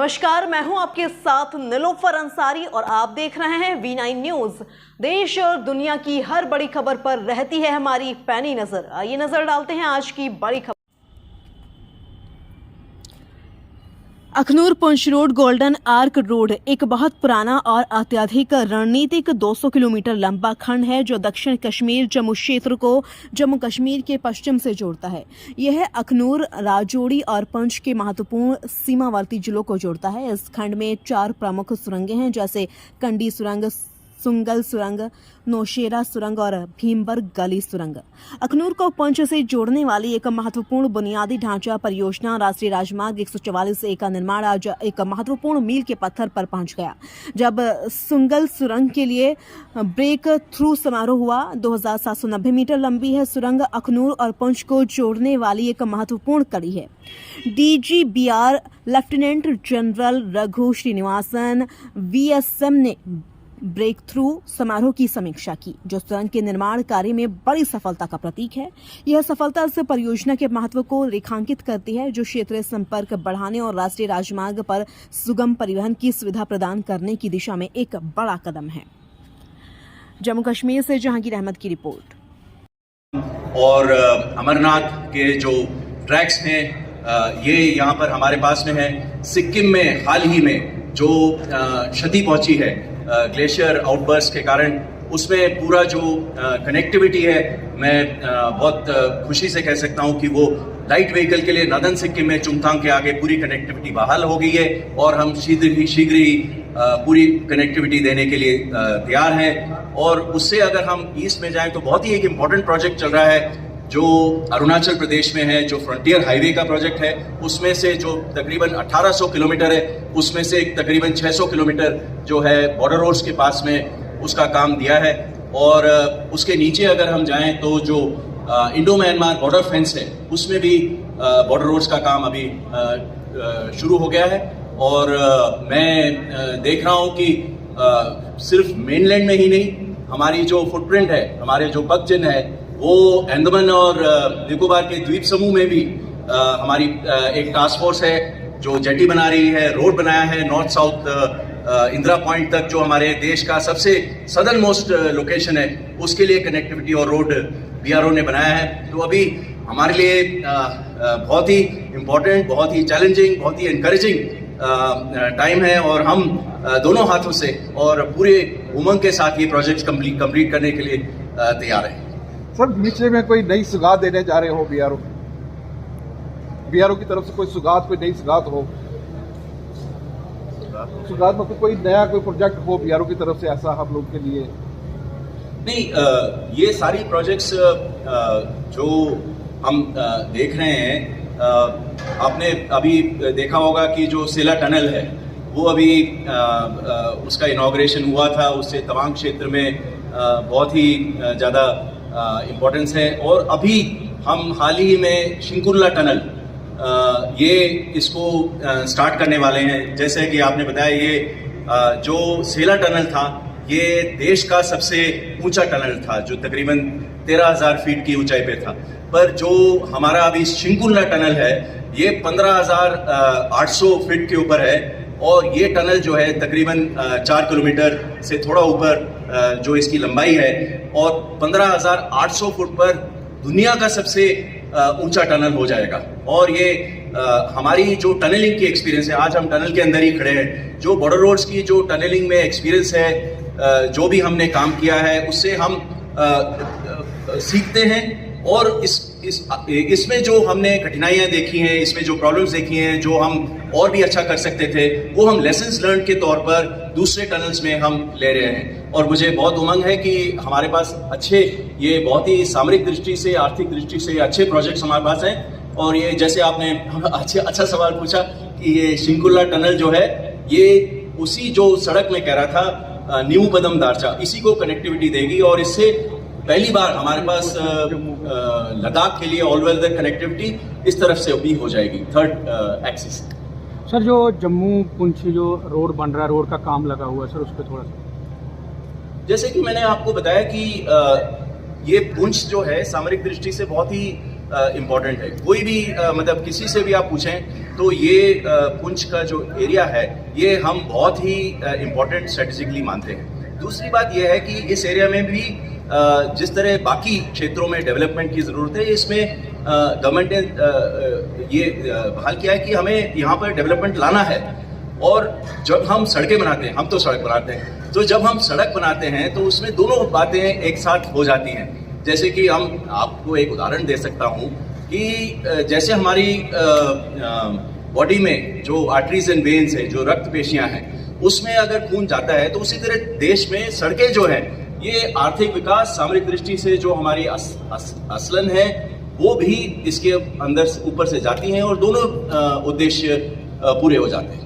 नमस्कार, मैं हूं आपके साथ निलोफर अंसारी और आप देख रहे हैं V9 न्यूज। देश और दुनिया की हर बड़ी खबर पर रहती है हमारी पैनी नजर। आइए नजर डालते हैं आज की बड़ी खबर। Akhnoor Poonch road golden arc road एक बहुत पुराना और अत्यधिक रणनीतिक 200 किलोमीटर लंबा खंड है जो दक्षिण कश्मीर जम्मू क्षेत्र को जम्मू कश्मीर के पश्चिम से जोड़ता है। यह अखनूर, राजौरी और पुंछ के महत्वपूर्ण सीमावर्ती जिलों को जोड़ता है। इस खंड में 4 प्रमुख सुरंगें हैं जैसे कंडी सुरंग, सुंगल सुरंग, नौशेरा सुरंग और भीमबर्ग गली सुरंग। अखनूर को पुंछ से जोड़ने वाली एक महत्वपूर्ण बुनियादी ढांचा परियोजना राष्ट्रीय राजमार्ग 144A का निर्माण आज एक महत्वपूर्ण मील के पत्थर पर पहुंच गया जब सुंगल सुरंग के लिए ब्रेक थ्रू समारोह हुआ। 2790 मीटर लंबी है सुरंग अखनूर और पुंछ को जोड़ने वाली एक महत्वपूर्ण कड़ी है। DGBR lieutenant general Raghu Srinivasan VSM ने ब्रेक थ्रू समारोह की समीक्षा की जो सुरंग के निर्माण कार्य में बड़ी सफलता का प्रतीक है। यह सफलता इस परियोजना के महत्व को रेखांकित करती है जो क्षेत्रीय संपर्क बढ़ाने और राष्ट्रीय राजमार्ग पर सुगम परिवहन की सुविधा प्रदान करने की दिशा में एक बड़ा कदम है। जम्मू कश्मीर से जहांगीर अहमद की रिपोर्ट। और अमरनाथ के जो ट्रैक्स हैं ये यहाँ पर हमारे पास में है। सिक्किम में हाल ही में जो क्षति पहुंची है ग्लेशियर आउटबर्स्ट के कारण, उसमें पूरा जो कनेक्टिविटी है, मैं बहुत खुशी से कह सकता हूं कि वो लाइट व्हीकल के लिए नदन सिक्किम में चुंगथांग के आगे पूरी कनेक्टिविटी बहाल हो गई है और हम शीघ्र ही पूरी कनेक्टिविटी देने के लिए तैयार हैं। और उससे अगर हम ईस्ट में जाएं तो बहुत ही एक इम्पॉर्टेंट प्रोजेक्ट चल रहा है जो अरुणाचल प्रदेश में है, जो फ्रंटियर हाईवे का प्रोजेक्ट है। उसमें से जो तकरीबन 1800 किलोमीटर है उसमें से तकरीबन 600 किलोमीटर जो है बॉर्डर रोड्स के पास में उसका काम दिया है। और उसके नीचे अगर हम जाएं तो जो इंडो म्यांमार बॉर्डर फेंस है उसमें भी बॉर्डर रोड्स का काम अभी शुरू हो गया है। और मैं देख रहा हूं कि सिर्फ मेनलैंड में ही नहीं, हमारी जो फुटप्रिंट है, हमारे जो पगचिन्ह है, वो अंडमान और निकोबार के द्वीप समूह में भी हमारी एक टास्क फोर्स है जो जेटी बना रही है, रोड बनाया है नॉर्थ साउथ इंदिरा पॉइंट तक, जो हमारे देश का सबसे सदर्न मोस्ट लोकेशन है, उसके लिए कनेक्टिविटी और रोड BRO ने बनाया है। तो अभी हमारे लिए बहुत ही इम्पोर्टेंट, बहुत ही चैलेंजिंग, बहुत ही एनकरेजिंग टाइम है और हम दोनों हाथों से और पूरे उमंग के साथ ये प्रोजेक्ट कंप्लीट करने के लिए तैयार है। सर, नीचे में कोई नई सुगात देने जा रहे हो BRO की तरफ से कोई सुगात, कोई नई सुगात हो, सुगात मतलब कोई नया कोई प्रोजेक्ट हो BRO की तरफ से, ऐसा हम लोग के लिए? नहीं, ये सारी प्रोजेक्ट्स जो हम देख रहे हैं, आपने अभी देखा होगा कि जो सेला टनल है वो अभी उसका इनॉग्रेशन हुआ था। उससे तवांग क्षेत्र में बहुत ही ज़्यादा इम्पोर्टेंस है। और अभी हम हाल ही में शिंकुरला टनल ये इसको स्टार्ट करने वाले हैं। जैसे कि आपने बताया, ये जो सेला टनल था ये देश का सबसे ऊंचा टनल था जो तकरीबन 13,000 फीट की ऊंचाई पे था। पर जो हमारा अभी शिंकुरला टनल है ये 15,800 फीट के ऊपर है और ये टनल जो है तकरीबन 4 किलोमीटर से थोड़ा ऊपर जो इसकी लंबाई है और 15,800 फुट पर दुनिया का सबसे ऊंचा टनल हो जाएगा। और ये हमारी जो टनलिंग की एक्सपीरियंस है, आज हम टनल के अंदर ही खड़े हैं, जो बॉर्डर रोड्स की जो टनलिंग में एक्सपीरियंस है, जो भी हमने काम किया है उससे हम सीखते हैं। और इसमें जो हमने कठिनाइयां देखी हैं, इसमें जो प्रॉब्लम्स देखी हैं, जो हम और भी अच्छा कर सकते थे, वो हम लेसन्स लर्न के तौर पर दूसरे टनल्स में हम ले रहे हैं। और मुझे बहुत उमंग है कि हमारे पास अच्छे, ये बहुत ही सामरिक दृष्टि से, आर्थिक दृष्टि से अच्छे प्रोजेक्ट्स हमारे पास हैं। और ये जैसे आपने अच्छा सवाल पूछा कि ये शिंकुरला टनल जो है ये उसी जो सड़क में कह रहा था न्यू पदम दारचा, इसी को कनेक्टिविटी देगी। और इससे पहली बार हमारे पास लद्दाख के लिए ऑल वेदर कनेक्टिविटी इस तरफ से भी हो जाएगी, थर्ड एक्सिस। सर, जो जम्मू पुंछ जो रोड बन रहा है, रोड का काम लगा हुआ है सर, उस पर थोड़ा सा। जैसे कि मैंने आपको बताया कि ये पुंछ जो है सामरिक दृष्टि से बहुत ही इम्पोर्टेंट है। कोई भी मतलब किसी से भी आप पूछें तो ये पुंछ का जो एरिया है ये हम बहुत ही इम्पोर्टेंट स्ट्रेटेजिकली मानते हैं। दूसरी बात यह है कि इस एरिया में भी जिस तरह बाकी क्षेत्रों में डेवलपमेंट की ज़रूरत है, इसमें गवर्नमेंट ने ये बहाल किया है कि हमें यहाँ पर डेवलपमेंट लाना है। और जब हम सड़कें बनाते हैं, हम तो सड़क बनाते हैं, तो जब हम सड़क बनाते हैं तो उसमें दोनों बातें एक साथ हो जाती हैं। जैसे कि हम आपको एक उदाहरण दे सकता हूँ कि जैसे हमारी बॉडी में जो आर्टरीज एंड वेन्स है, जो रक्त पेशियां हैं, उसमें अगर खून जाता है तो उसी तरह देश में सड़कें जो हैं ये आर्थिक विकास, सामरिक दृष्टि से जो हमारी असलन है वो भी इसके अंदर ऊपर से जाती हैं और दोनों उद्देश्य पूरे हो जाते हैं।